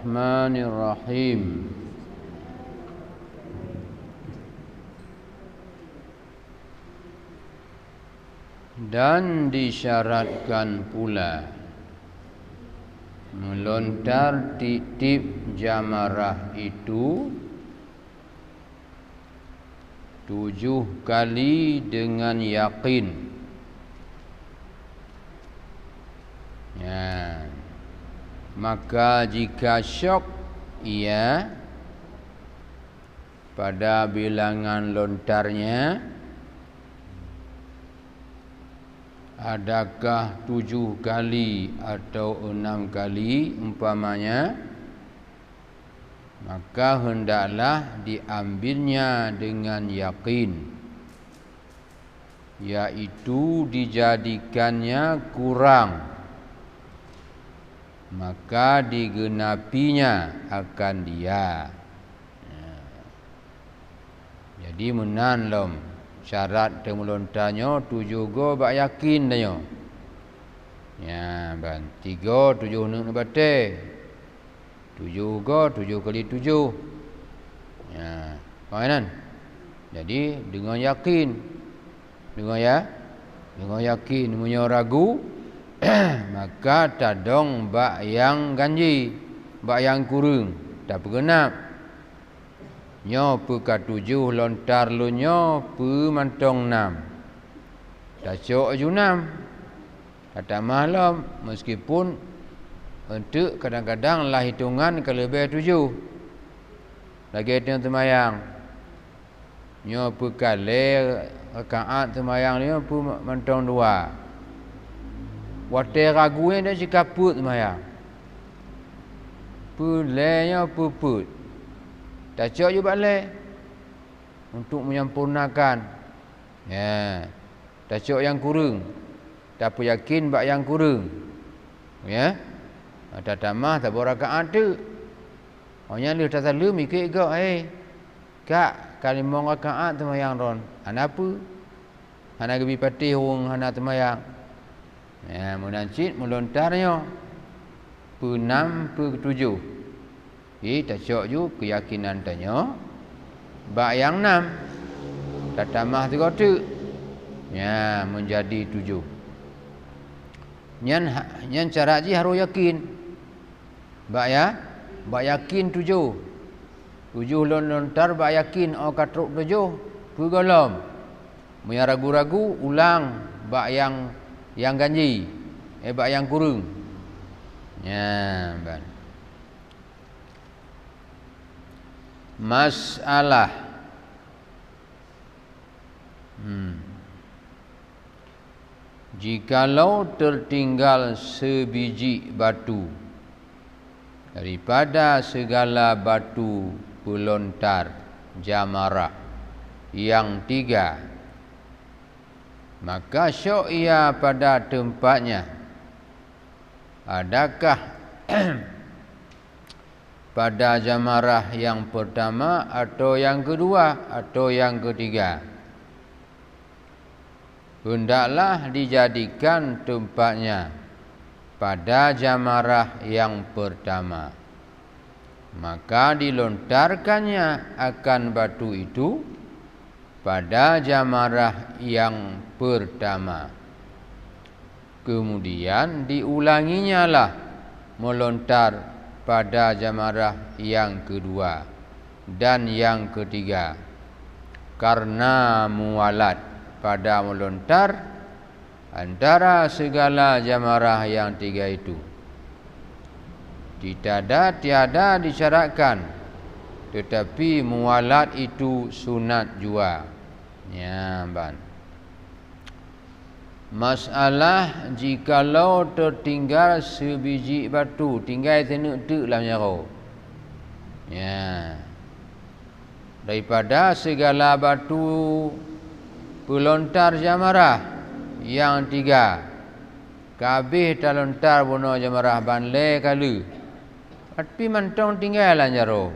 Bismillahirrahmanirrahim. Dan disyaratkan pula melontar titip jamarah itu 7 kali dengan yakin. Ya. Maka jika syok ia pada bilangan lontarnya, adakah 7 kali atau 6 kali umpamanya, maka hendaklah diambilnya dengan yakin, yaitu dijadikannya kurang, maka digenapinya akan dia. Jadi menan lom syarat temulontarnya 7 go bak yakin danyo. Ya ban 3 7 nuk bate. 7 go 7 kali 7. Ya, faham? Jadi dengan yakin. Dengan yakin punya ragu maka tadong bak yang ganji, bak yang kurang tak bergenap. Nyo pe 7 lontar lu nyo pe mantong 6. Dah cok ju 6. Kata malam meskipun untuk kadang-kadang lah hitungan kelebih 7. Lagi hitung semayang. Nyo pe kali rakaat semayang nyo pe mantong 2. Watai ragu dia sikaput semayang. Pe lenya pe put. Tak cok juga balik untuk menyempurnakan. Ya. Tak cok yang kurang. Tak apa yakin bak yang kurang. Ya. Tak tamah tak berakaat tu. Hanya lu tak selalu mikir kau kak kali mau rakaat semayang ron. Ana apa? Ana gebi patih wong ana semayang. Ya, munancit melontarnya pe 6 pe 7. Tak cok ju keyakinan tanya bak yang 6 tak tambah 3 tu. Ya, menjadi 7. Nyan cara ji harus yakin. Bak yakin 7. 7 lontar bak yakin katruk 7 pe golom. Munya ragu-ragu ulang bak yang ganji, bak yang kurang. Ya, ban. Masalah. Jikalau tertinggal sebiji batu daripada segala batu pelontar jamarah yang 3, maka syok ia pada tempatnya. Adakah pada jamarah yang pertama atau yang kedua atau yang ketiga? Hendaklah dijadikan tempatnya pada jamarah yang pertama. Maka dilontarkannya akan batu itu pada jamarah yang pertama. Kemudian diulanginya lah melontar pada jamarah yang kedua dan yang ketiga, karena mualat pada melontar antara segala jamarah yang 3 itu. Tiada disyaratkan, tetapi mualat itu sunat jua. Ya, ban. Masalah jikalau tertinggal sebiji batu, tinggal tenuk tu lah nyaro. Ya. Daripada segala batu pelontar jamarah yang 3. Kabeh talontar bono jamarah banle kalu. Tapi mantong tinggal lah nyaro.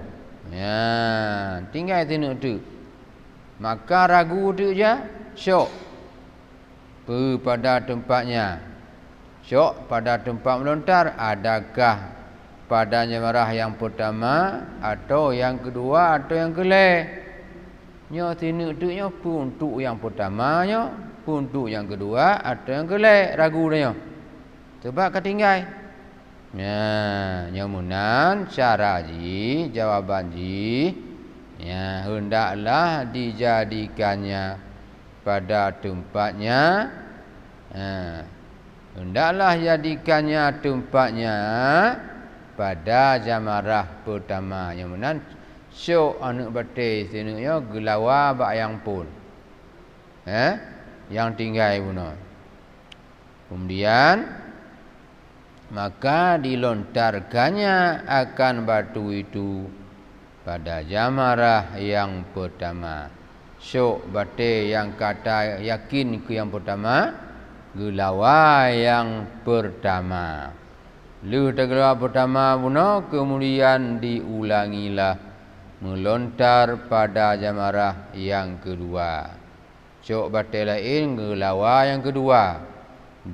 Ya, tinggal tenuk tu. Maka ragu tu je syok pada tempatnya. Syok pada tempat melontar, adakah pada jamarah yang pertama atau yang kedua atau yang kelih. Nya tinuk tu nya pun untuk yang pertamanya, pun untuk yang kedua atau yang kelih, ragu dia. Sebab ketinggal. Ya, nyamunan cara ji, jawaban ji, ya hendaklah dijadikannya pada tempatnya. Hendaklah jadikannya tempatnya pada jamarah pertama. Nyamunan syok anak batai sinuknya gelawa bak yang pun. Yang tinggal pun. Kemudian maka dilontarkannya akan batu itu pada jamarah yang pertama. Syok batai yang kata yakin ke yang pertama, gelawa yang pertama. Lu tergelawa pertama puno, kemudian diulangilah melontar pada jamarah yang kedua. Syok batai lain gelawa yang kedua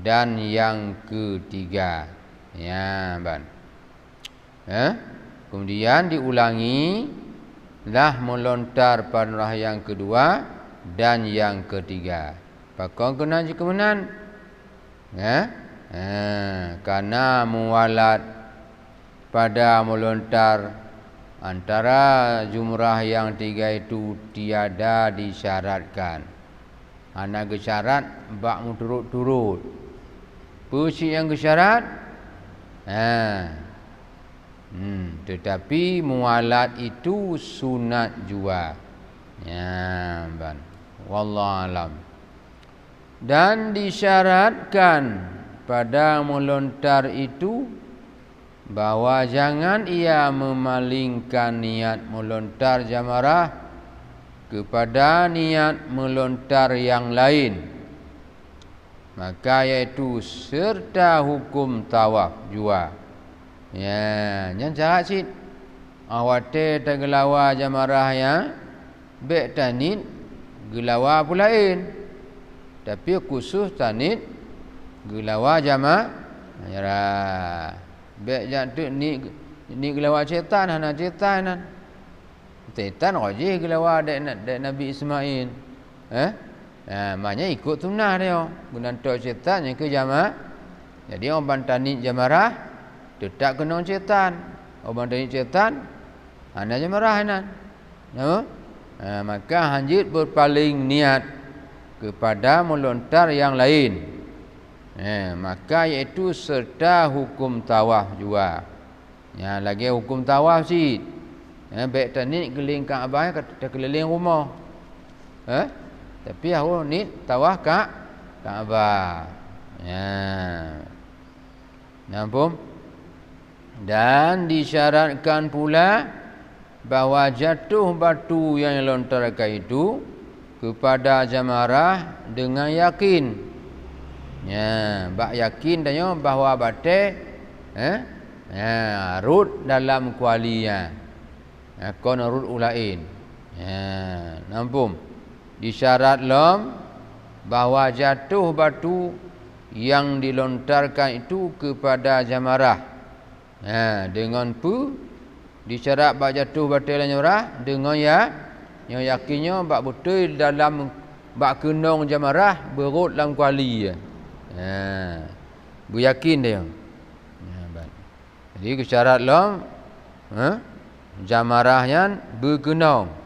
dan yang ketiga. Ya, ban. Kemudian diulangi lah melontar pada yang kedua dan yang ketiga. Pakon kena jika menan. Karena muwalat pada melontar antara jumrah yang tiga itu tiada disyaratkan. Ana gesyarat bak turut-turut. Pusi yang gesyarat tetapi muwalat itu sunat jua. Ya, ban. Wallahu alam. Dan disyaratkan pada melontar itu bahwa jangan ia memalingkan niat melontar jamarah kepada niat melontar yang lain. Maka iaitu serta hukum tawaf jua. Ya, yang jahat sit. Awate tergelawa jamarah yang bek tanit gelawa pulain. Tapi khusus tanit gelawa jama nyerah. Bek jatuh ni gelawa syaitan hana syaitan. Syaitan wajib gelawa dek Nabi Ismail. Maknanya ikut sunnah dia. Guna tok syaitan yang ke jama. Jadi orang bantanit jamarah tetap kena syaitan. Orang bantanit syaitan hana jamarah hana. Maka hanjit berpaling niat kepada melontar yang lain. Maka iaitu serta hukum tawaf juga. Ya, lagi hukum tawaf sih. Baik tanit keliling Kaabah kata keliling rumah. Tapi aku ni tawaf Kaabah. Ya. Nampak? Dan disyaratkan pula bahawa jatuh batu yang dilontarkan itu kepada jamarah dengan yakin. Ya, bak yakin tanya bahawa batai rut dalam kualinya. Kon rut ulain. Ya, nampak? Disyarat lom bahawa jatuh batu yang dilontarkan itu kepada jamarah. Dengan disyarat bak jatuh batu yang jamarah dengan yang yakinnya bak betul dalam bak kenong jamarah berut dalam kuali. Beryakin dia. Jadi kesyarat lom jamarahnya berkenong.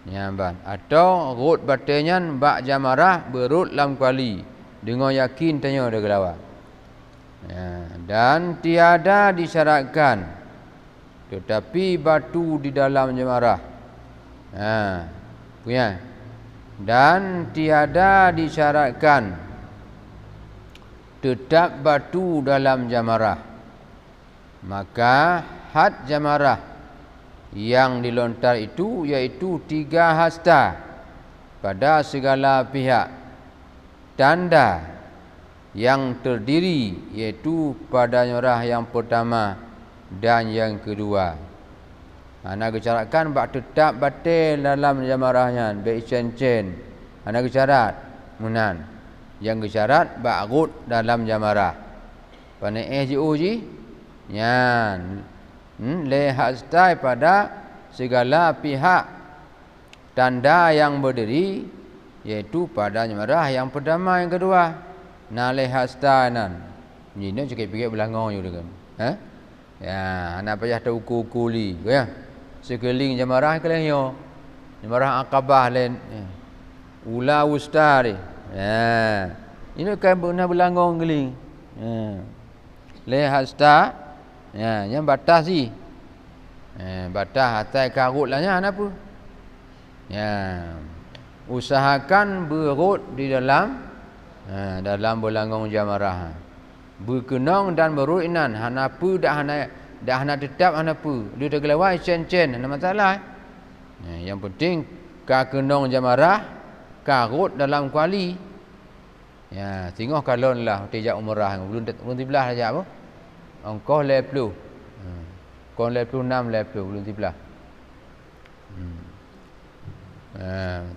Ya, ban. Atau rut batenya bak jamarah berut dalam kuali dengan yakin tanya dia gelawa. Dan tiada disyaratkan tetapi batu di dalam jamarah. Punya. Dan tiada disyaratkan tetap batu dalam jamarah. Maka had jamarah yang dilontar itu iaitu 3 hasta pada segala pihak. Tanda yang terdiri iaitu pada jamarah yang pertama dan yang kedua. Ana gesyaratkan bak tetap batil dalam jamarahnya, baik cen-cen. Ana gesyarat munan. Yang gesyarat bak rut dalam jamarah. Pane ji Yan. Lehastai pada segala pihak tanda yang berdiri, iaitu pada jamarah yang pertama yang kedua. Na lehastanan. Ni cakap pikir belangau je kan. Ya, anak payah tahu kuli ya. Sekeliling jamarah kelihyo. Jamarah Aqabah lain. Ula wusta dia. Ya. Ini kan benar belangau keling. Ya. Lehasta. Ya, yang batas si. Batas atas karut lah nya apa? Ya. Usahakan berut di dalam belangong jamarah. Berkenong dan beruinan hanapu dah hana tetap hanapu. Dia dah gelawai cen-cen, ada masalah. Yang penting ka kenong jamarah karut dalam kuali. Ya, tengok kalon lah tijak umrah belum tibelah saja apa? Ongkos 20. Kon 26 belum tibelah.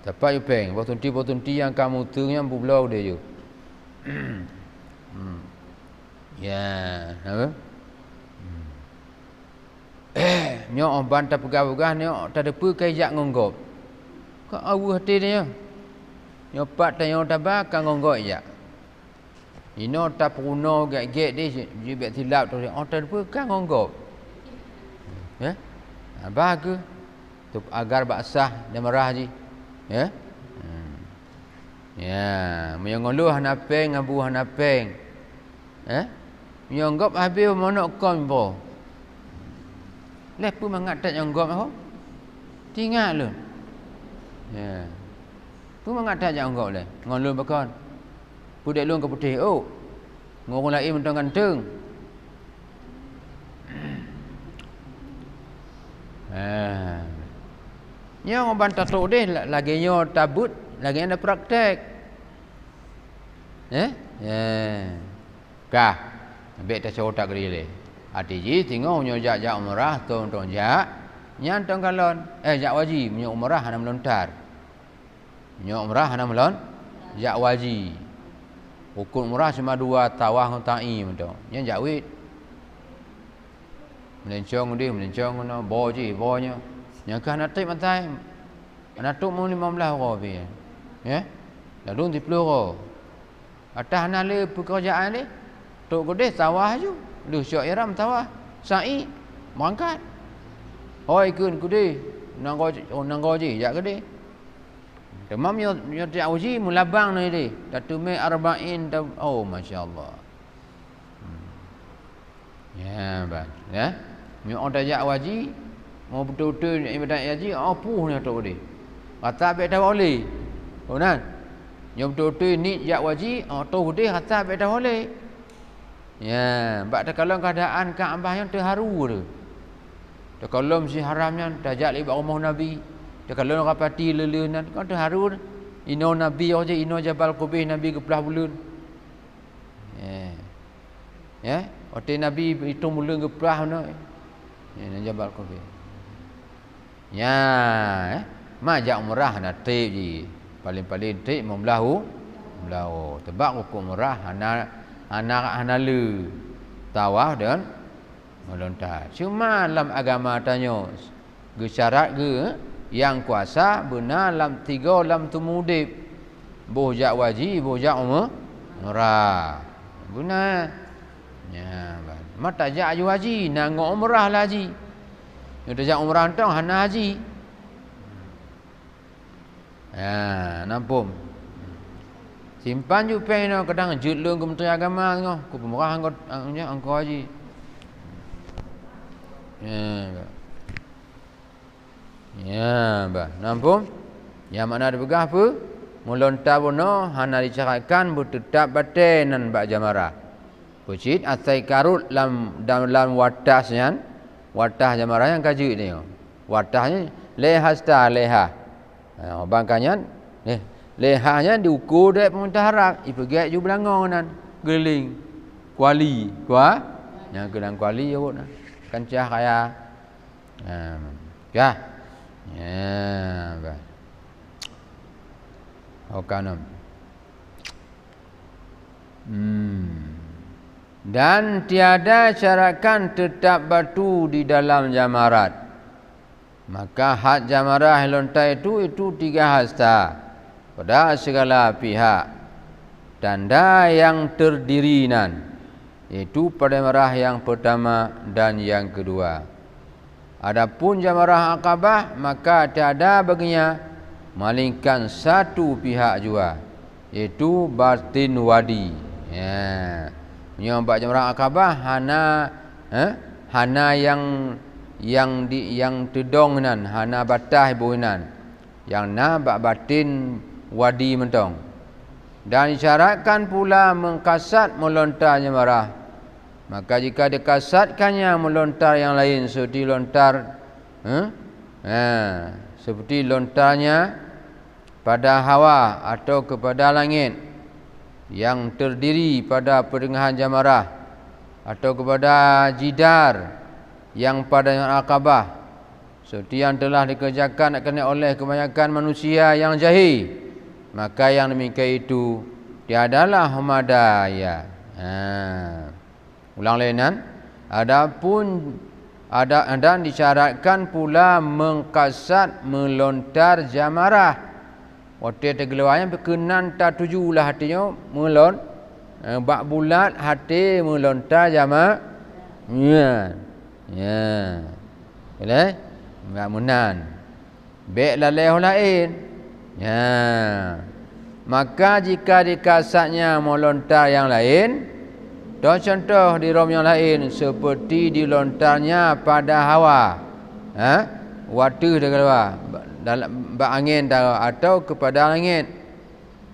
Tapak you peng, botunti yang kamu tengnya bublau dia je. Ya, apa? Nyok bantah pegah-pegah nyok tak ada pe kaijak ngonggop. Kau awu hati dia. Nyok pat tanya tabak kan ngonggop ya. Ino tak puno gak-gak dia jibet tilap tu oh tak ada pe kan ngonggop. Ya. Bagus. Tu agar baksah dan merah ji. Ya. Ya, menyongolu hanapeng abu hanapeng. Nyonggop habis monok kom bo. Lepu mangat tak nyonggop ho. Tinggal lu. Ya. Tu mangat tak nyonggop le. Ngolun bakon. Pudek lu ke putih oh. Ngorong lain mentang ganteng. Nyo bantah tu deh lagi nyo tabut, lagi ada praktek. Kah. Ambek tak cotak grile. Ati ji tengok nyo jak umrah tong jak. Nyan tong kalon. Jak waji nyo umrah hana melontar. Nyo umrah hana melon jak waji. Hukum umrah cuma 2 tawah ta'i mentong. Nyan jak wit. Melencong dia melencong no bo ji bonyo. Yang kan natip matai. Anatuk mu 15 orang pi. Ya. Lalu 10 orang. Atas nale pekerjaan ni tok gede sawah ju. Lu syok iram sawah. Sa'i berangkat. Hoi kun gede. Nanggo ji jak gede. Demam yo tak uji mulabang ni dia. Datu me 40 oh masya-Allah. Ya, bang. Ya. Mu orang jak waji mau betul-betul ibadat haji apuh ni tok dia. Kata bet dah boleh. Oh nan. Yang betul-betul ni jak waji tok dia kata bet dah boleh. Ya, bak tak kalau keadaan Kaabah yang terharu tu. Tak kalau mesti haramnya tajak libat rumah Nabi. Tak kalau rapati lelenan kan terharu. Ino Nabi aja ino Jabal Qubais Nabi ke belah bulan. Ya. Ya, waktu Nabi itu mula ke belah mana. Ya, Jabal Qubais. Ya, majak umrah natib ji. Paling-paling tib membelahu. Tebak hukum umrah anak lu tawaf dan melontar. Cuma dalam agama tanya ge syarat ge yang kuasa benar dalam 3 dalam tumudib. Bojak waji, bojak umrah. Benar. Ya, mat tajak haji, nang umrah lah haji. Yang tajak umrah tu hana haji. Ya, nampum. Simpan ju pen no kadang jut lung Kementerian Agama ngoh, ku pemurah angko haji. Ya. Ya, bah. Nampum. Yang mana ada begah apa? Melontar bono hana dicarakan bertetap batenan bak jamarah. Pucit atai karut dalam watasnya. Watah jamarah yang kaji ni. Watahnya lehasta leha. Bangkanya lehanya diukur dari pemerintah Arab. Ipergiat ju belangongan geling kuali yang gelang kuali ya buat kancah kaya. Ya. Ya, bah. Okanam. Dan tiada syarakan tetap batu di dalam jamarat. Maka had jamarah lontar itu 3 hasta pada segala pihak. Tanda yang terdirinan, iaitu pada jamarah yang pertama dan yang kedua. Adapun jamarah Aqabah, maka tiada baginya malingkan satu pihak jua, iaitu batin wadi. Ya. Menyambat jamarah Aqabah hana yang tedong nan, hana batah buinan. Yang na batin wadi mentong. Dan disyaratkan pula mengkasat melontar jamarah. Maka jika dikasatkannya melontar yang lain seperti lontar seperti lontarnya pada hawa atau kepada langit yang terdiri pada pertengahan jamarah atau kepada jidar yang pada Aqabah seperti yang telah dikerjakan oleh kebanyakan manusia yang jahil, maka yang demikian itu tiadalah humadaya. Ulang lainan. Adapun dan disyaratkan pula mengkasat melontar jamarah. Waktu tergeluarnya berkenan tak tujulah hatinya melon bak bulat hati melontar jamarah. Ya. Boleh? Enggak menan. Baik lalai lain. Ya. Maka jika dikasatnya melontar yang lain, contoh di rom yang lain seperti dilontarnya pada hawa, water dia keluar dalam angin atau kepada langit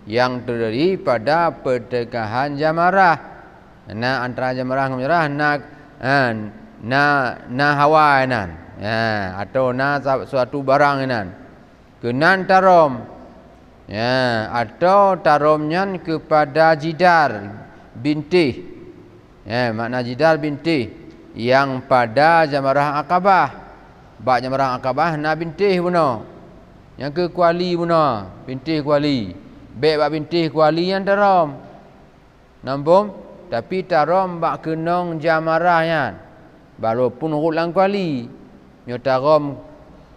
yang terdiri pada pertengahan jamarah. Antara jamarah dengan jamarah na hawa nan, atau na suatu barang nan. Kenan tarom, atau taromnya kepada jidar bintih, makna jidar bintih yang pada jamarah Aqabah. Bak jamarah Aqabah na bintih buno, yang ke kuali buno, bintih kuali. Bek bak bintih kuali yang tarom, nampum. Tapi tarom bak kenong jamarahnya, walaupun ulang kuali, nyo tarom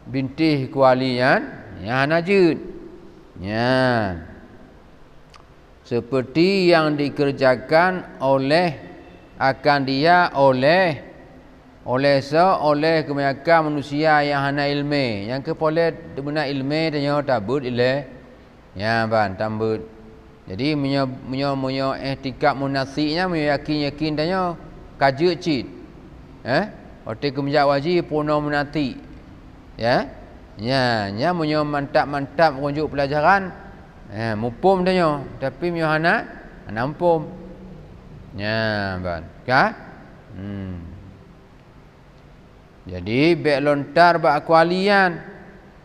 bintih kualinya. Ya najud. Ya. Seperti yang dikerjakan oleh kebanyakan manusia yang hana ilmu. Yang kepoleh guna ilmu dan tabut ile. Ya ban tambut. Jadi menyo ihtikab munasiknya yakin danyo kajut cit. Ote kemjak wajib puno munati. Ya. Nya munyo mantap runjuk pelajaran mupum danyo, tapi munyo hana nampum. Ya ban. Ka? Jadi bek lontar bak kualian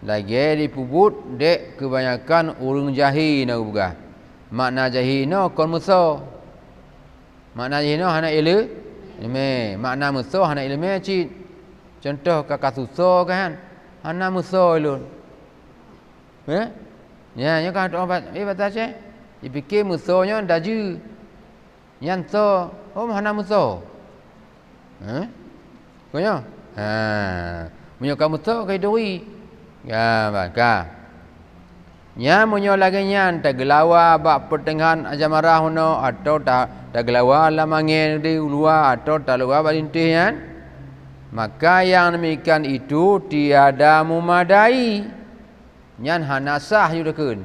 lagi dipubut dek kebanyakan urang jahil nak buka. Makna jahil no kon musuh. Makna jahil no hana ilmu. Makna musuh hana ilmu cit. Contoh kakak susah kan. Hana musuh lun. Ya, nya kan obat batas je. Dipikir musuhnya daju. Yang so, hana musuh. Konya? Munyo kamu musuh kai doi. Ya, baka. Nya munyo lagi nyan tagelawa bak pertengahan jamarah hono atau tagelawa lamangin di luar atau taluwa balintih. Maka yang demikian itu tiada memadai. Nyan hanasah yudakun.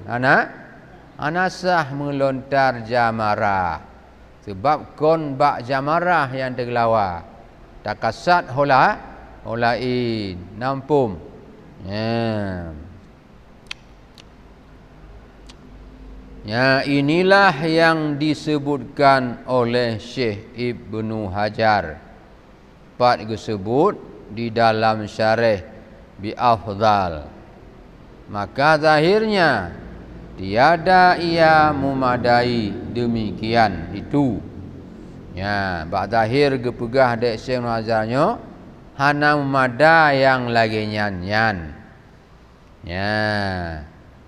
Hanasah melontar jamarah. Sebab kon bak jamarah yang tergelawa. Takasat holain. Nampum. Ya, inilah yang disebutkan oleh Syekh Ibnu Hajar. Disebut di dalam syarih bi afdal. Maka zahirnya tiada ia memadai demikian itu. Ya, bak zahir gepegah dek Syekh Nazarnyo hana memada yang lagi nyan. Ya.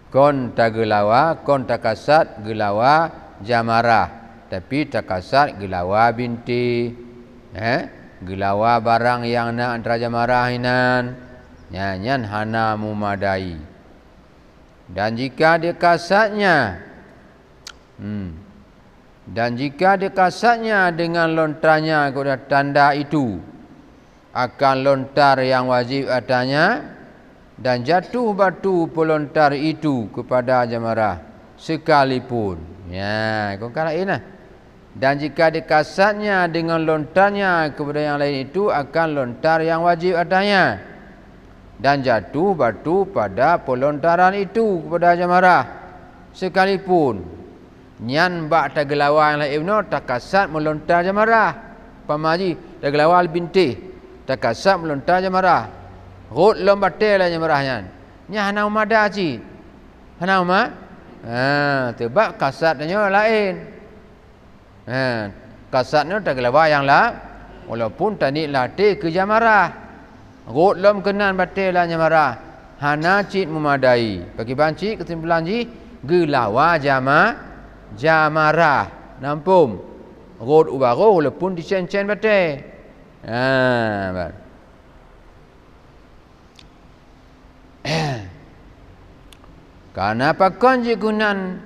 Kon tagelawa, kon takasat gelawa jamarah. tapi tak kasat gelawa binti, gelawa barang yang nak antara jamarah inan, nyan hana memadai. Dan jika dia kasatnya, dengan lontarnya kepada tanda itu, akan lontar yang wajib adanya, dan jatuh batu pelontar itu kepada jamarah sekalipun. Ya, kau kata ini. Dan jika dikasatnya dengan lontarnya kepada yang lain itu, akan lontar yang wajib adanya, dan jatuh batu pada pelontaran itu kepada jamarah sekalipun. Nyan bak tagelawa yang lain no takasat melontar jamarah. Pamaji tagelawa binti takasat melontar jamarah. Rot lombatel lah jamarahnya. Nya hana umada ci. Hana umah. Tebak kasatnya lain. Kasatnya tagelawa yang la walaupun tadi latih ke jamarah. Rot lom kenan batel lah jamarah. Hana cit memadai. Bagi banci kesimpulan ji gelawa jamarah nampum rod ubaro walaupun dicen-cen batai. Karena pakon je gunan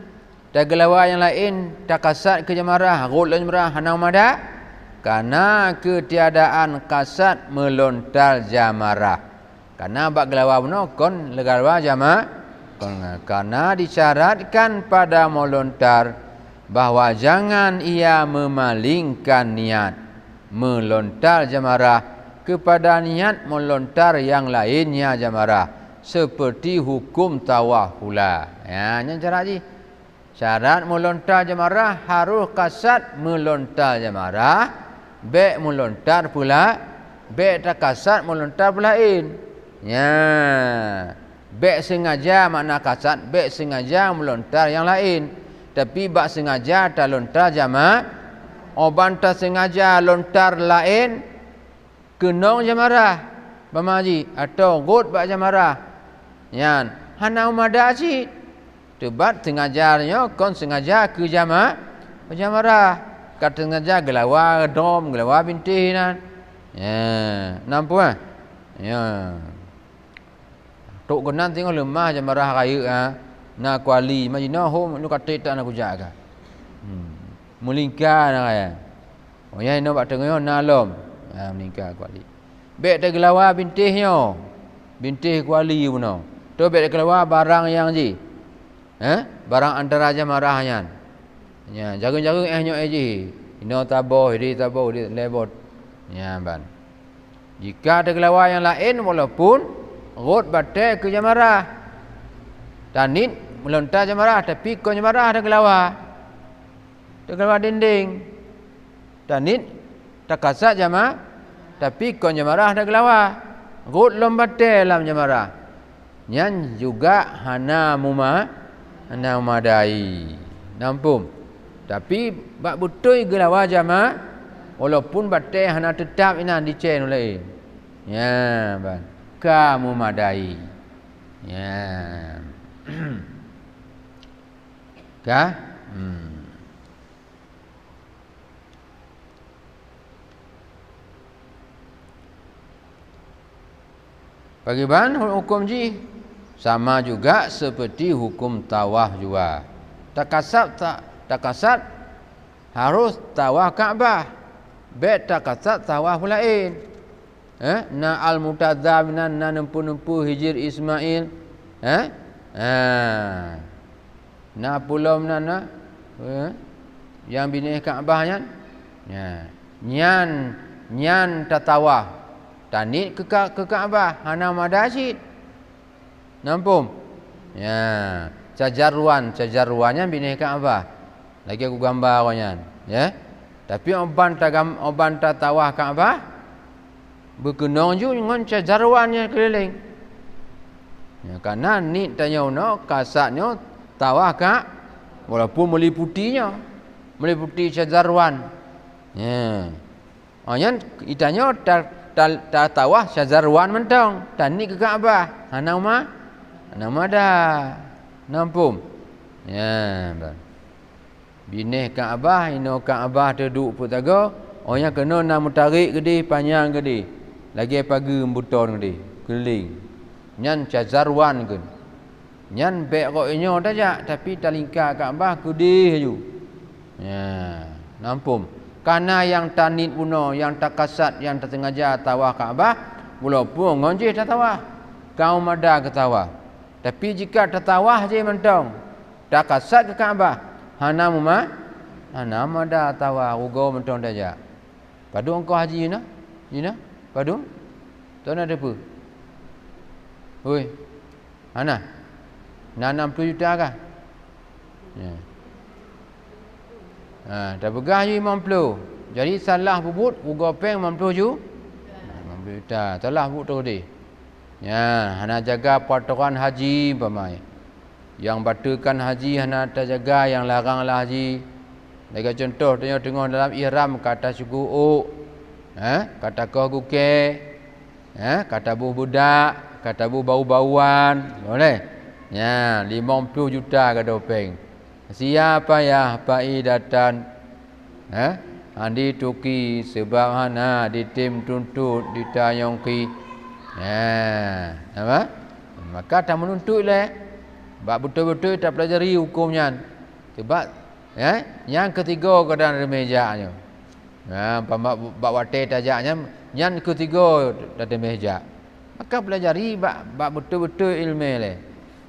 dagelawa yang lain takasat ke jamarah rod lan jamarah hana mada, karena ketiadaan kasat melontar jamarah. Karena bak gelawa beno kon legalawa jamarah. Karena disyaratkan pada melontar bahawa jangan ia memalingkan niat melontar jamarah kepada niat melontar yang lainnya jamarah, seperti hukum tawaf pula. Ya, ini cara ji. Syarat melontar jamarah harus kasat melontar jamarah, baik melontar pula, baik tak kasat melontar pula lain. Ya. Bek sengaja makna kasat, bek sengaja melontar yang lain. Tapi bak sengaja tak lontar jamaah, oban tak sengaja lontar lain, kenong jamarah. Bamaji atau god bak jamarah. Yan, hana umada ci. Tebat sengajarnya kon sengaja ke jamarah. Kata sengaja gelawa dom, gelawa binti nan. Ya, nampak? Ya. Tok kenan tengok lemah jamarah raya na kuali majina hom nu kata tak nak jaga. Melingkar nak ya. Oh ya no bak tengok na lom. Melingkar kuali. Bek te gelawa bintihnya. Bintih kuali puno. Tu bek te gelawa barang yang ji. Barang antara jamarahnya. Ya, jagung-jagung nyo ji. Ino taboh, di taboh, di lebot. Ya ban. Jika te gelawa yang lain walaupun rot batai ke jamarah, tanit melontar jamarah, tapi kon jamarah ada gelawa dinding. Tanit tak kasat jamarah, tapi kon jamarah ada gelawa. Rot lom batai dalam jamarah. Nyan juga hana umadai. Nampum. Tapi bak betul gelawa jamarah, walaupun batai hana tetap inan dicen oleh. Ya, ban. Kamu madai. Ya. Kah? Bagaimana hukum ji? Sama juga seperti hukum tawaf juga. Takasat harus tawaf Ka'bah. Bet takasat tawaf lain. Na al-mutadzam na nempu-nempu hijir Ismail. Na pulau na yang bini Kaabah nyan tatawah. Tanit ke Kaabah hana madasid. Nampum. Ya, cajarwannya bini Kaabah. Lagi aku gambar awaknya, ya. Tapi oban tatawah Kaabah berkenong ju dengan cajarwannya keliling. Ya, karena ni tanya no kasatnya tawah ka walaupun meliputinya, meliputi cajarwan. Ya. Onyan itanya tawah cajarwan mentong, dan ni ke Kaabah. Hana dah. Nampum. Ya, Bineh Kaabah, ino Kaabah duduk pun taga. Orang kena nak mutarik gede, panjang gede. Lagi pagi buton gede, keliling. Nyan cazarwan kan. Nyan bek roknya saja, tapi talingkar Kaabah gede haju. Ya, nampum. Karena yang tanit puno, yang tak kasat, yang tak sengaja tawah Kaabah, walaupun ngonjih tak tawah. Kau mada ke tawah. Tapi jika tak tawah je mentong, tak kasat ke Kaabah, hana mada tawah, ugo mentong saja. Padu engkau haji Yuna? Yuna? Padu? Tuan ada apa? Oi. Hana? 60 juta kah? Ya. Dah pegah je 50. Jadi salah bubut ugo peng 50 ju. 50 juta. Salah bubut tu dia. Ya, hana jaga patokan haji pamai. Yang batukan haji hana terjaga, yang laranglah haji. Lagi contoh tengok dalam ihram kata suku kata kau guke, kata buh budak, kata buh bau-bauan, boleh. Ya, 50 juta ke dopeng. Siapa ya pai datang andi tuki sebab hana di tim tuntut ditayongki. Ya, apa? Maka tak menuntut le. Bak betul-betul tak pelajari hukumnya. Sebab yang ketiga keadaan remejanya. Bak wate tajaknya yang ketiga dari meja. Maka pelajari bak betul-betul ilmu le.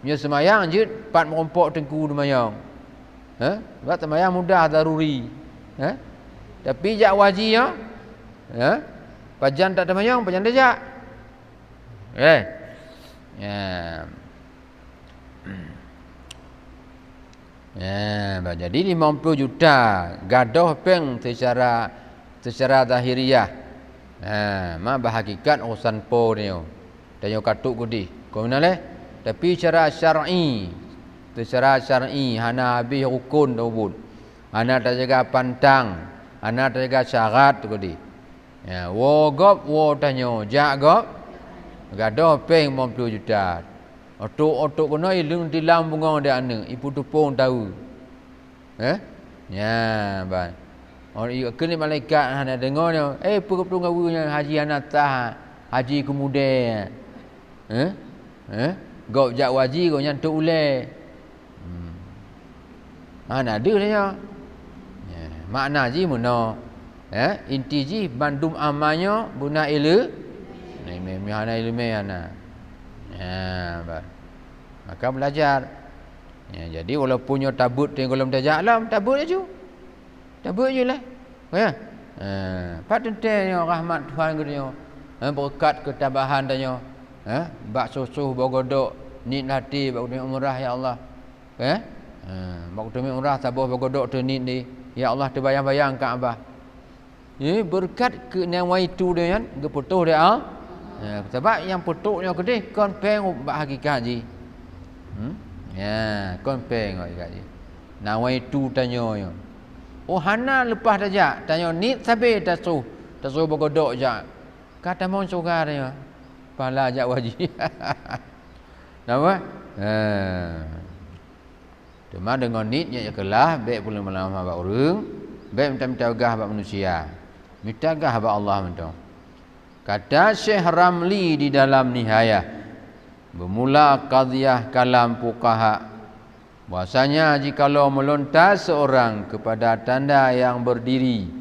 Nya semayang je pat merompok tengku semayang. Sebab semayang mudah daruri. Tapi jak wajib pajan tak semayang, pajan tajak. Jadi 50 juta gadoh peng secara zahiriah. Mak berhakikat urusan po ni. Tanya katuk gudi. Kau mana le? Tapi secara syar'i hana habis rukun tawbud. Hana tak jaga pantang, hana tak jaga syarat gudi. Ya, wo gop wo tanya, jak gop gadoh peng 50 juta. Otok kena ilung tilam bunga dia ana, ibu tupung tahu. Ya, ban. Orang kena malaikat hana dengarnya, perlu ngawunya haji anak tah, haji kemudian. Gop jak waji kau nyantuk ule. Mana ada dia. Makna ji muna. Inti ji bandum amanyo buna ilu. Ni hana ilmu hana. Maka belajar. Jadi walaupun nyo tabut tengok dalam tajak alam, tabut je. Tabut je lah. Pat tentenya rahmat Tuhan katanya. Berkat ketabahan tanya. Bak susuh bogodok nit hati bak demi umrah ya Allah. Bak demi umrah tabuh bogodok tu nit ni. Ya Allah terbayang-bayang Kaabah. Berkat ke yang waitu dia kan, geputuh dia sebab yang putuknya gede kon peng bak hakikat ji. Ya, kon peng bak hakikat ji. Nawai tu tanya yo. Oh hana lepas tajak, tanya nit sabe tasuh bergodok jak. Kata mon surga dia. Pala jak wajib. Napa? Cuma dengan nitnya je kelah baik pula malam bak urang, baik minta gah bak manusia. Minta gah bak Allah mentong. Kata Syekh Ramli di dalam Nihayah, bermula qadhiyah kalam fuqaha, bahasanya jikalau melontar seorang kepada tanda yang berdiri,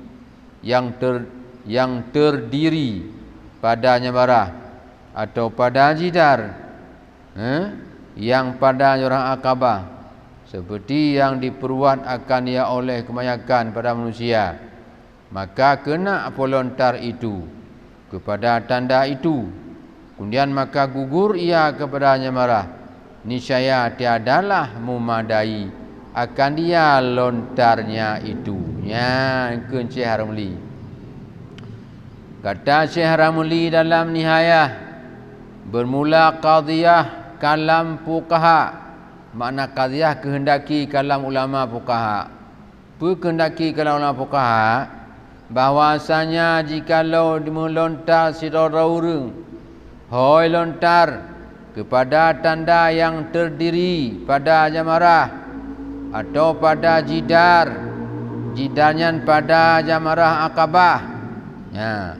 yang terdiri padanya marah atau pada jidar, yang pada orang akabah, seperti yang diperbuat akan ia oleh kebanyakan pada manusia, maka kena pelontar itu kepada tanda itu, kemudian maka gugur ia kepadanya marah, niscaya tiadalah memadai akan dia lontarnya itu. Ya, ikut Syekh Ramli. Kata Syekh Ramli dalam Nihayah, bermula qadhiyah kalam fuqaha. Makna qadhiyah kehendaki kalam ulama fuqaha. Kehendaki kalam ulama fuqaha bahwasanya jikalau melontar sidara urang, hoi lontar kepada tanda yang terdiri pada jamarah atau pada jidar jidalnya pada jamarah Aqabah. Ya.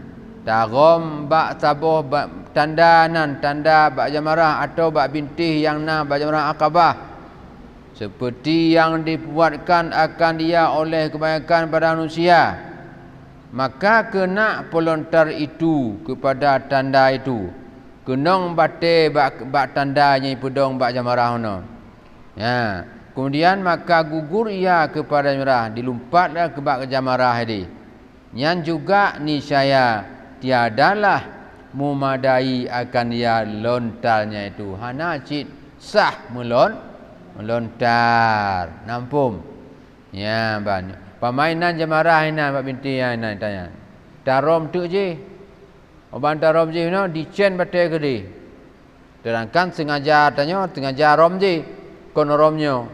Tarom bak tabuh tandanan tanda bak jamarah atau bak bintih yang na bak jamarah Aqabah, seperti yang dibuatkan akan dia oleh kebanyakan pada manusia, maka kena pelontar itu kepada tanda itu. Kenong bate bak tandanya pedong bak jamarah ono. Ya. Kemudian maka gugur ia kepada jamarah, dilumpatlah ke bak jamarah ini. Yang juga niscaya tiadalah memadai akan dia lontarnya itu. Hana cit sah melontar. Nampum. Ya ban. Permainan jamarah ina bak binti ina tanya. Tarom tu je. Oban tarom je no dicen bate gede. Terangkan sengaja tanya sengaja rom je. Kon romnyo.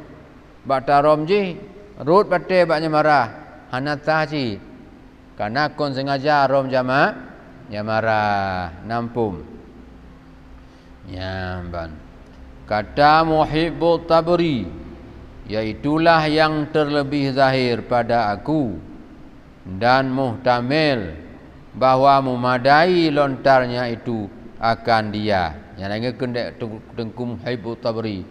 Bak tarom je rut bate bak jamarah. Hana tah je. Karena kon sengaja rom jamarah. Nampum. Ya ban. Kata Muhibbut Tabari, yaitulah yang terlebih zahir pada aku dan muhtamil bahwa memadai lontarnya itu akan dia. Yang lagi kendek tengku Muhibbut Tabari.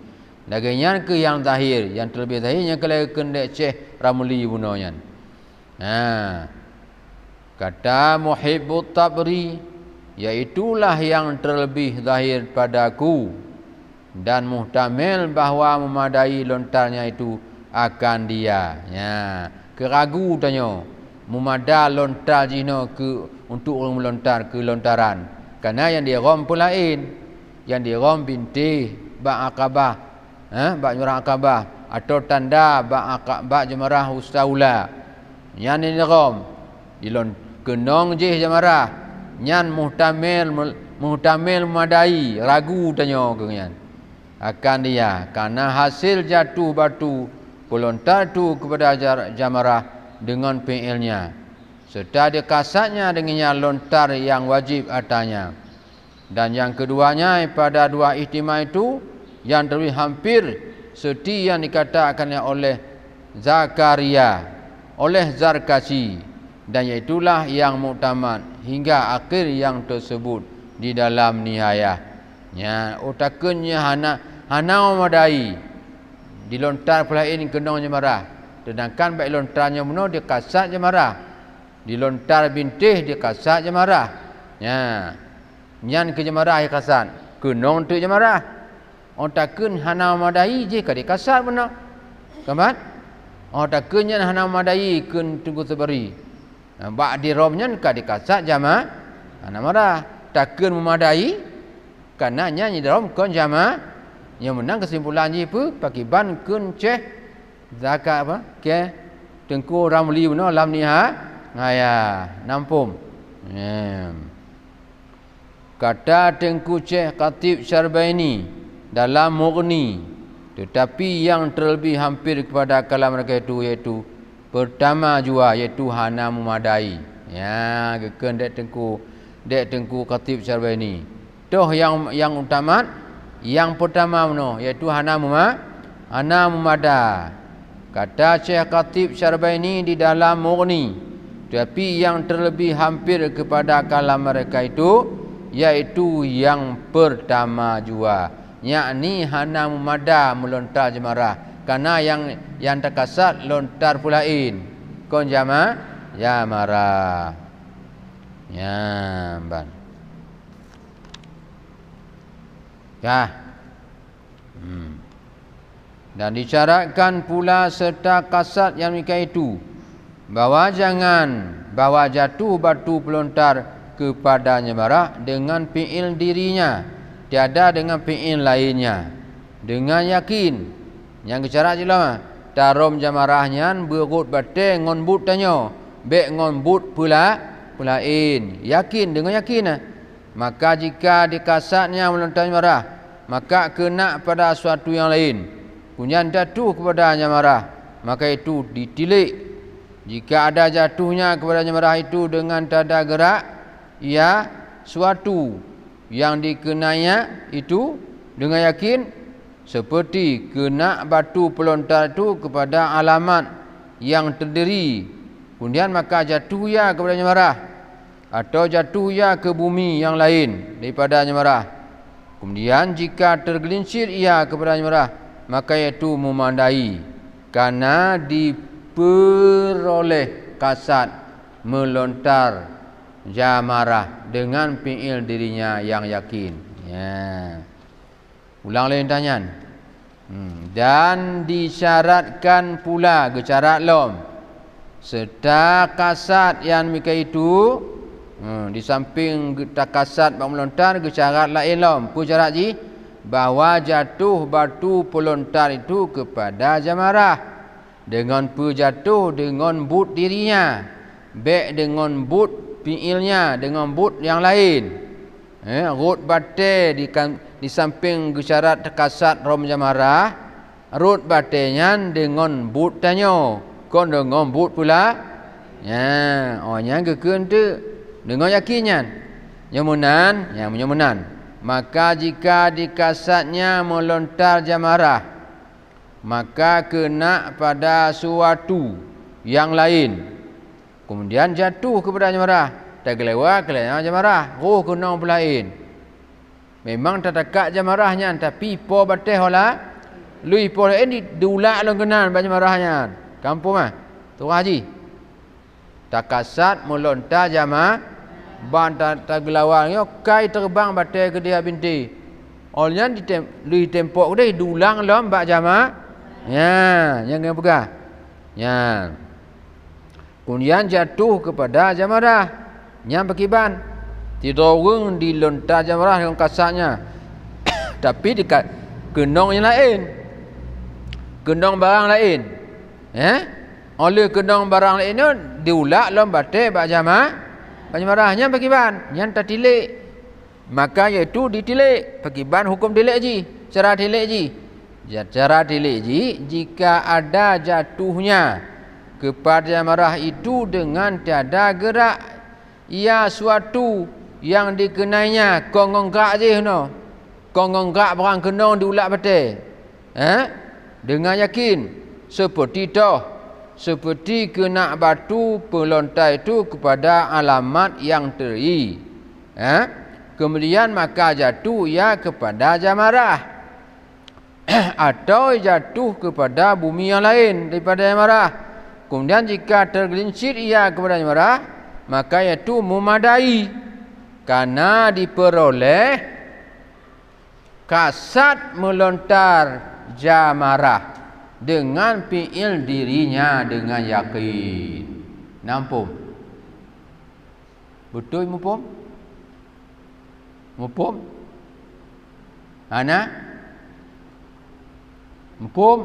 Laginya ke yang zahir, yang terlebih zahirnya ke lagi kendek Syekh Ramli bunanya. Kata Muhibbut Tabari, yaitulah yang terlebih zahir padaku dan muhtamil bahwa memadai lontarnya itu akan dia. Ya, keragu tanya memada lontar jino ke untuk orang melontar ke lontaran. Karena yang dia rom pun lain. Yang dia rom binti bak Aqabah, bak jamarah Aqabah atau tanda bak jamarah Ustaula. Yang ini rom kenong je jamarah. Nyan muhtamil memadai, ragu tanya kenyan. Akan dia karena hasil jatuh batu pelontar tu kepada jamarah dengan fi'ilnya serta dia kasatnya dengannya lontar yang wajib atanya. Dan yang keduanya pada dua ihtimal itu yang terlebih hampir seperti yang dikatakan oleh Zakaria, oleh Zarkasi, dan yaitulah yang muktamad hingga akhir yang tersebut di dalam nihayah. Ya, utakunnya hana memadai dilontar pelain kenong jamarah. Sedangkan baik lontarnya menuh dia kasat jamarah. Dilontar bintih dia kasat jamarah. Ya. Nyan ke jamarah yang kasat. Kenong tu jamarah. Otakun hana memadai je ka dia kasat benar. Kamat? Otakunnya hana memadai kun tunggu seberi. Bak di romnya ka dia kasat jamarah. Hana marah. Takun memadai karena nyanyi dalam kon jamarah. Yang menang kesimpulannya apa? Pakiban kun ceh zakat apa? Ke tengku Ramli benar lam niha ngaya nampum. Kata tengku ceh Khatib Syarbaini dalam Mughni, tetapi yang terlebih hampir kepada kalam mereka itu iaitu pertama jua iaitu hana memadai. Ya, geken dek tengku Khatib Syarbaini. Toh yang utama yang pertama mano iaitu hana memada. Kata Syekh Khatib Syarbaini di dalam Mughni, tapi yang terlebih hampir kepada kalam mereka itu iaitu yang pertama jua, yakni hana memada melontar jamarah. Karena yang terkasat lontar pulain kon jamarah. Ya ban. Ya. Dan disyaratkan pula serta kasat yang demikian itu bahwa jangan bawa jatuh batu pelontar kepada jamarah dengan fi'il dirinya, tiada dengan fi'il lainnya, dengan yakin. Yang kesyarat jelas tarom jamarahnya berut bate ngon but tanya be ngon but pulain, yakin dengan yakin. Maka jika dikasatnya melontar jamarah, maka kena pada suatu yang lain, kemudian jatuh kepada jamarah, maka itu ditilik. Jika ada jatuhnya kepada jamarah itu dengan tanda gerak, ia suatu yang dikenanya itu dengan yakin, seperti kena batu pelontar itu kepada alamat yang terdiri. Kemudian maka jatuh ia kepada nyamarah, atau jatuh ia ke bumi yang lain daripada nyamarah. Kemudian jika tergelincir ia kepada nyamarah, maka iaitu memandai, karena diperoleh kasat melontar jamarah dengan fi'il dirinya yang yakin. Ya. Ulang lain tanyaan. Dan disyaratkan pula gesyarat lom serta kasat yang mereka itu di samping kasat bak melontar gesyarat lain lom. Apa syarat ji? Bahawa jatuh batu pelontar itu kepada jamarah dengan jatuh dengan but dirinya, baik dengan but fi'ilnya, dengan but yang lain. Rut batai di samping gesyarat kasat rom jamarah, rut batainya dengan but tanyo, kon dengan but pula. Ya, ohnya kekun tu dengan yakinnya. Nyamunan. Maka jika di kasatnya melontar jamarah, maka kena pada suatu yang lain, kemudian jatuh kepada jamarah, tak kelewat jamarah, kena pelain. Memang tak dekat jamarahnya, tapi po bateh hola lui po lain diulak long kenan bak jamarahnya. Kampung tu haji. Tak kasat melontar jamarah, ban tagelawangnya kai terbang batai ke dia binti. Olnya di tempok dia dulang lom bak jama. Ya, yang kena pegang. Ya. Kemudian jatuh kepada jamarah. Yang berkiban. Tidorung dilontar jamarah dengan kasatnya. Tapi dekat kenong yang lain. Kenong barang lain. Oleh kenong barang lain itu diulak lom batai bak jama. Penyemarahnya pakiban yang tak tilik, maka iaitu ditilik. Pakiban hukum tilik ji. Cara tilik ji. Cara tilik ji, jika ada jatuhnya kepada marah itu dengan tiada gerak, ia suatu yang dikenainya kongonggak je no. Kongonggak barang kenong diulak batai. Dengan yakin seperti toh, seperti kena batu pelontar itu kepada alamat yang teri. Kemudian maka jatuh ia kepada jamarah atau jatuh kepada bumi yang lain daripada jamarah. Kemudian jika tergelincir ia kepada jamarah, maka iaitu memadai, karena diperoleh kasat melontar jamarah dengan fi'il dirinya dengan yakin. Nampum? Betul mupum? Mupum? Ana? Mupum?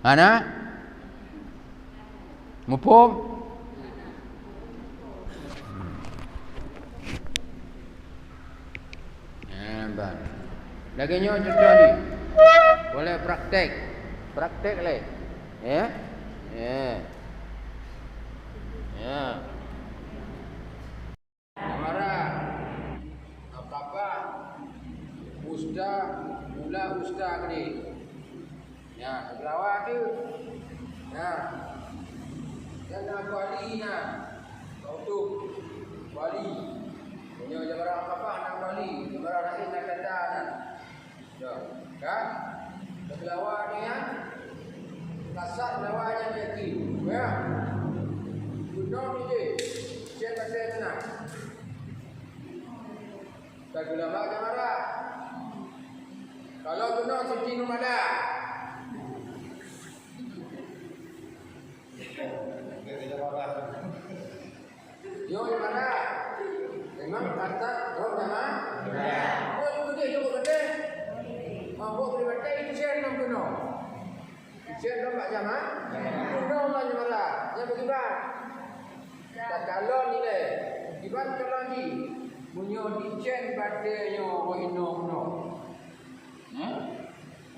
Ana? Mupum? Nampak. Lagi nyo cerita ni. Boleh praktek le. Ya. Marah. Apa? Ustaz ni. Ya, kelawar tu. Ya. Dan wali na. Auto wali. Punya jabaran apa nak wali? Jabaran lain nak kata kan. Kan? Kelawar ni ya. Kasat lawannya yakin. Ya. Gunung ni je. Siapa tenang. Tak gula mak jamarah. Kalau gunung suci nomada. Yo mana? Memang kata roh nama? Ya. Oh, itu dia jauh gede. Mau beli batai itu saya nam gunung. Saya nam mak jama. Gunung lah jamarah. Yang bagaimana? Tak kalau ni le. Iban kalau ni bunyo dicen batai yo ino kuno.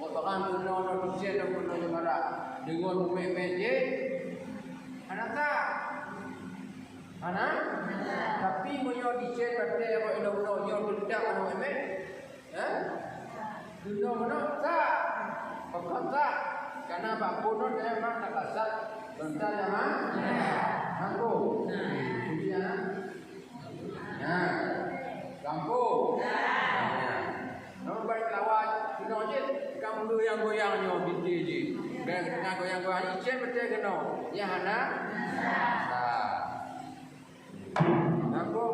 Bahkan kuno no dicen no kuno jamarah. Dengan umek-umek je. Anak tak? Anak? Tapi bunyo dicen batai yo ino kuno yo bedak kuno umek. Kuno kuno tak? Pokok tak? karena bak punut memang tak kasar bentar ya mah. Mampu. Ujian. Nah. Mampu. Nombor lawan kena je kamu yang goyangnya binti je. Dengan goyang-goyang icen betul kena. Ya hana. Nah. Mampu.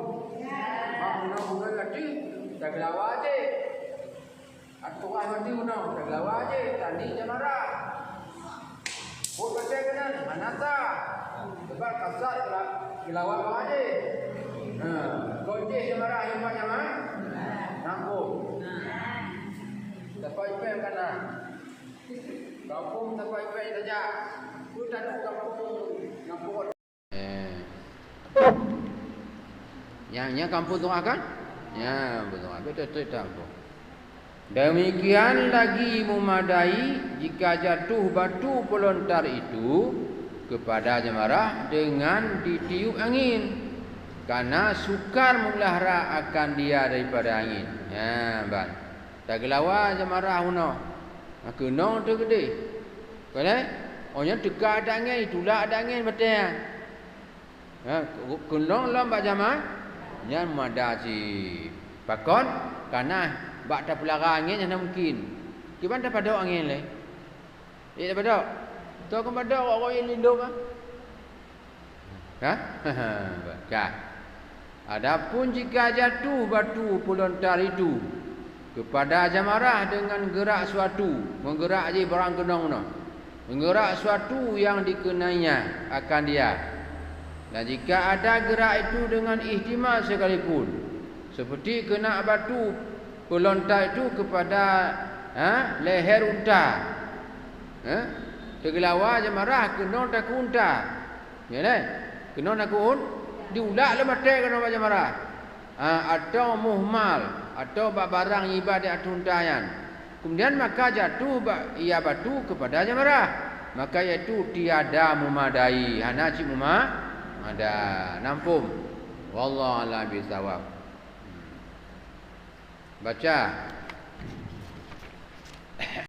Mampu lagi. Tak lawan je. Atau ahli guna tak lawan je tadi je marah. Buat betul kena manata. Sebab kasar lawan lawan je. Kunci je marah yang banyak mah. Mampu. Dapat ipem kana. Kampung dapat ipem saja. Sudah tu kampung kampung. Yang kampung tu akan? Ya, betul. Betul kampung. Demikian lagi memadai jika jatuh batu pelontar itu kepada jemaah dengan ditiup angin. Karena sukar melahra akan dia daripada angin. Ya, bang. Tak gelawa jemaah uno. Kena tu gede. Boleh? Ohnya dekat ada angin, itulah ada angin betul. Ha, kena lambat jemaah. Nya madasi. Pakon karena bak tak pelara angin yang mungkin. Gimana dapat ada angin le? Dapat ada. Tu kan pada orang yang lindung ah. Ha? Baca. Adapun jika jatuh batu pelontar itu kepada jemaah dengan gerak suatu, menggerak je barang kenang no. Menggerak suatu yang dikenainya akan dia. Dan jika ada gerak itu dengan ihtimal sekalipun, seperti kena batu pelontar itu kepada leher unta. Tegelawa jemaah kena takut unta. Ya le? Kena takut diulak le mate kena jemaah. Atau muhmal atau barang ibadat tuntayan. Kemudian maka jatuh ia batu kepada jemaah. Maka iaitu tiada memadai. Hana cik ada nampum. Wallahu a'lam bisawab. Baca.